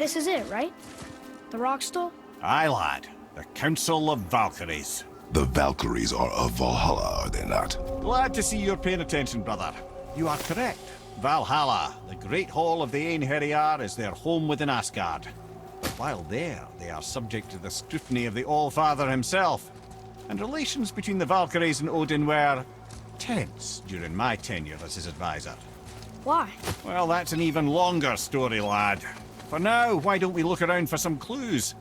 This is it, right? The Rockstall? Aye, lad. The Council of Valkyries. The Valkyries are of Valhalla, are they not? Glad to see you're paying attention, brother. You are correct. Valhalla, the great hall of the Einherjar, is their home within Asgard. But while there, they are subject to the scrutiny of the All-Father himself. And relations between the Valkyries and Odin were tense during my tenure as his advisor. Why? Well, that's an even longer story, lad. For now, why don't we look around for some clues?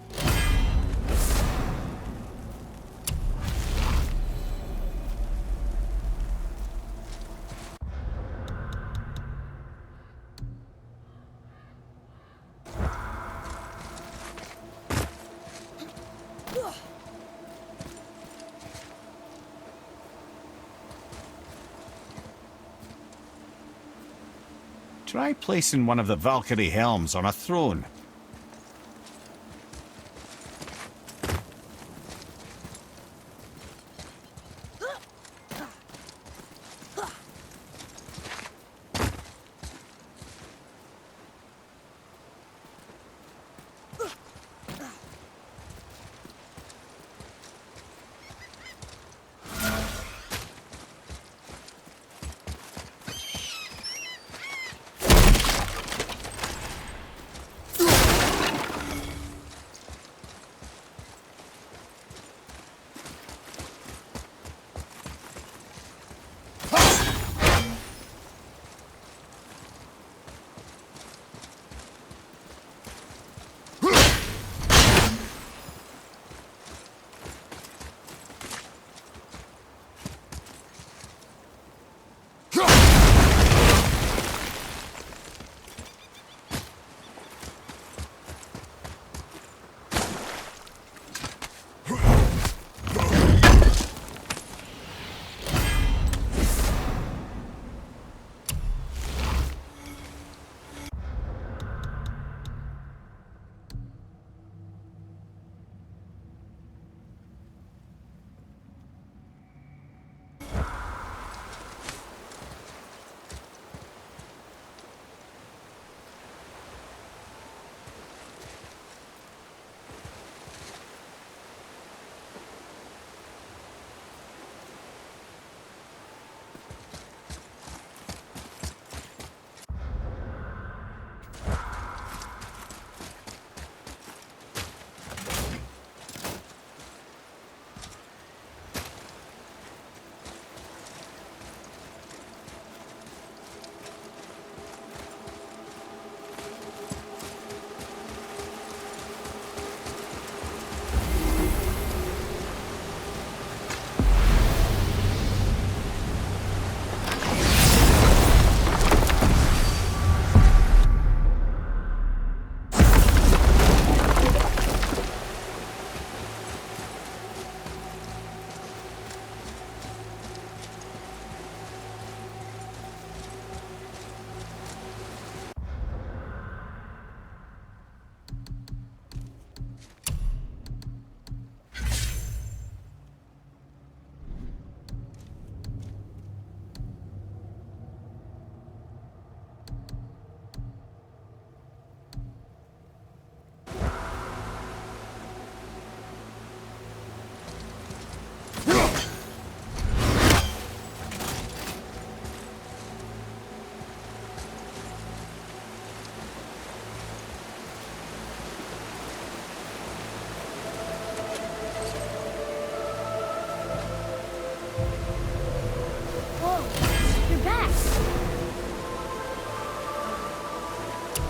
Try placing one of the Valkyrie helms on a throne.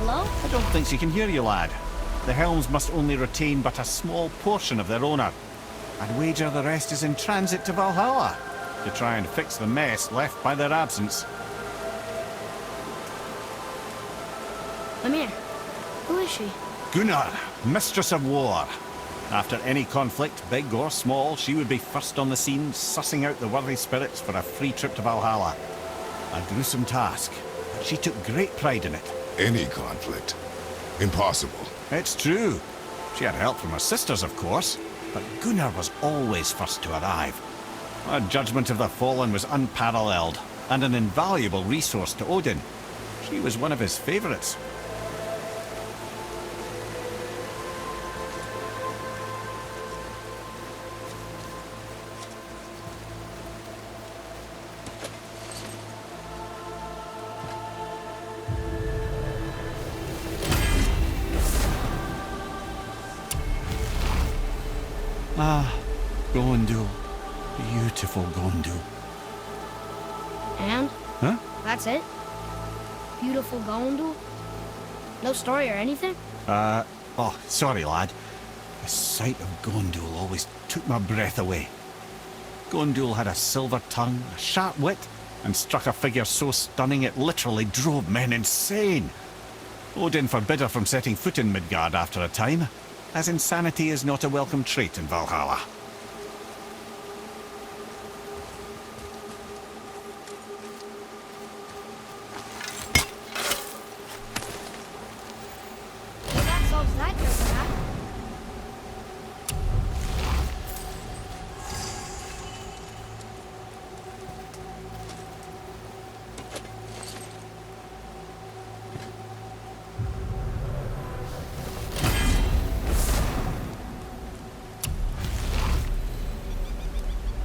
Hello? I don't think she can hear you, lad. The helms must only retain but a small portion of their owner. I'd wager the rest is in transit to Valhalla to try and fix the mess left by their absence. Lemire, who is she? Gunnar, Mistress of War. After any conflict, big or small, she would be first on the scene, sussing out the worthy spirits for a free trip to Valhalla. A gruesome task, but she took great pride in it. Any conflict. Impossible. It's true. She had help from her sisters, of course, but Gunnar was always first to arrive. Her judgment of the fallen was unparalleled, and an invaluable resource to Odin. She was one of his favourites. Gondul. Beautiful Gondul. And? Huh? That's it? Beautiful Gondul? No story or anything? Oh, sorry, lad. The sight of Gondul always took my breath away. Gondul had a silver tongue, a sharp wit, and struck a figure so stunning it literally drove men insane. Odin forbid her from setting foot in Midgard after a time, as insanity is not a welcome trait in Valhalla. Well, that solves that joke, huh?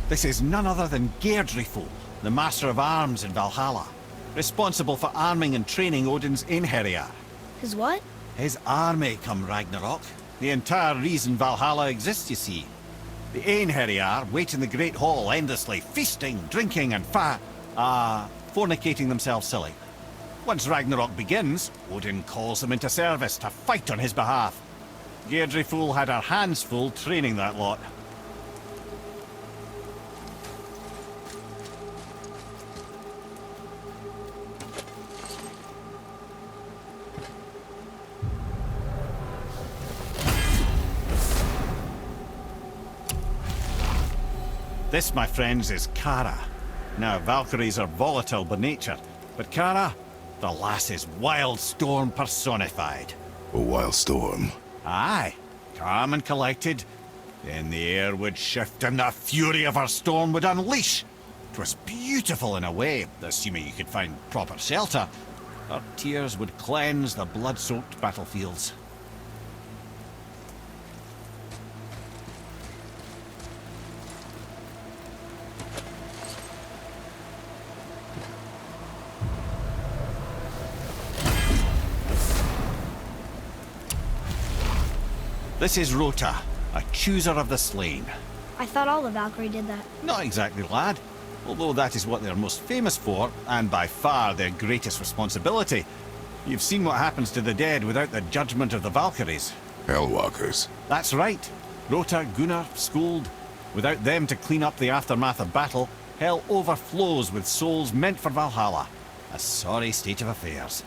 This is none other than Geirdriful, the Master of Arms in Valhalla, responsible for arming and training Odin's Einherjar. His what? His army come Ragnarok. The entire reason Valhalla exists, you see. The Einherjar wait in the Great Hall endlessly, feasting, drinking, and fornicating themselves silly. Once Ragnarok begins, Odin calls them into service to fight on his behalf. Geirdriful had her hands full training that lot. This, my friends, is Kara. Now, Valkyries are volatile by nature, but Kara, the lass is wild storm personified. A wild storm. Aye, calm and collected. Then the air would shift and the fury of her storm would unleash. 'Twas beautiful in a way, assuming you could find proper shelter. Her tears would cleanse the blood-soaked battlefields. This is Rota, a chooser of the slain. I thought all the Valkyrie did that. Not exactly, lad. Although that is what they're most famous for, and by far their greatest responsibility. You've seen what happens to the dead without the judgment of the Valkyries. Hellwalkers. That's right. Rota, Gunnar, Skuld. Without them to clean up the aftermath of battle, hell overflows with souls meant for Valhalla. A sorry state of affairs.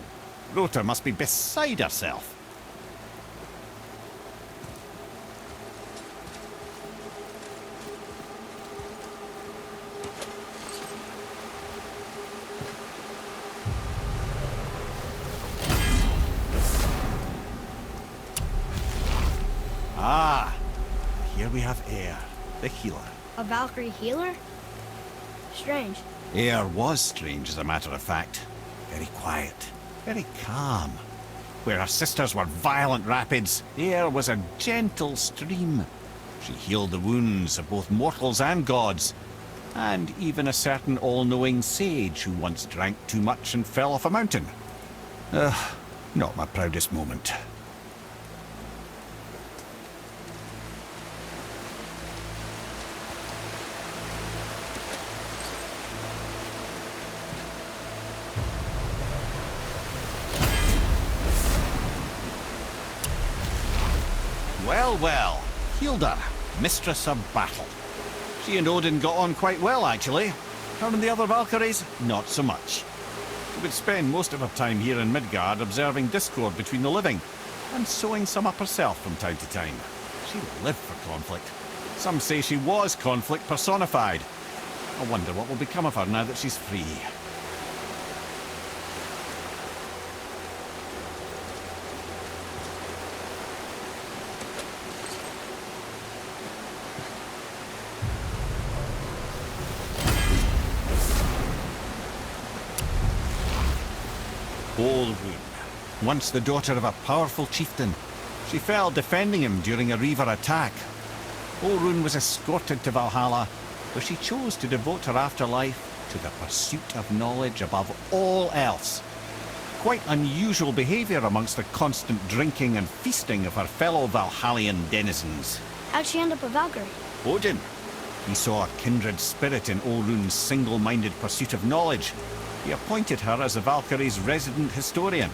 Rota must be beside herself. Ah, here we have Air, the healer. A Valkyrie healer? Strange. Air was strange, as a matter of fact. Very quiet, very calm. Where her sisters were violent rapids, Air was a gentle stream. She healed the wounds of both mortals and gods, and even a certain all-knowing sage who once drank too much and fell off a mountain. Not my proudest moment. Well, Hilda, mistress of battle. She and Odin got on quite well, actually. Her and the other Valkyries, not so much. She would spend most of her time here in Midgard observing discord between the living, and sewing some up herself from time to time. She lived for conflict. Some say she was conflict personified. I wonder what will become of her now that she's free. Olrun, once the daughter of a powerful chieftain. She fell defending him during a Reaver attack. Olrun was escorted to Valhalla, where she chose to devote her afterlife to the pursuit of knowledge above all else. Quite unusual behaviour amongst the constant drinking and feasting of her fellow Valhallian denizens. How'd she end up a Valkyrie? Odin. He saw a kindred spirit in Olrun's single-minded pursuit of knowledge. He appointed her as the Valkyries' resident historian.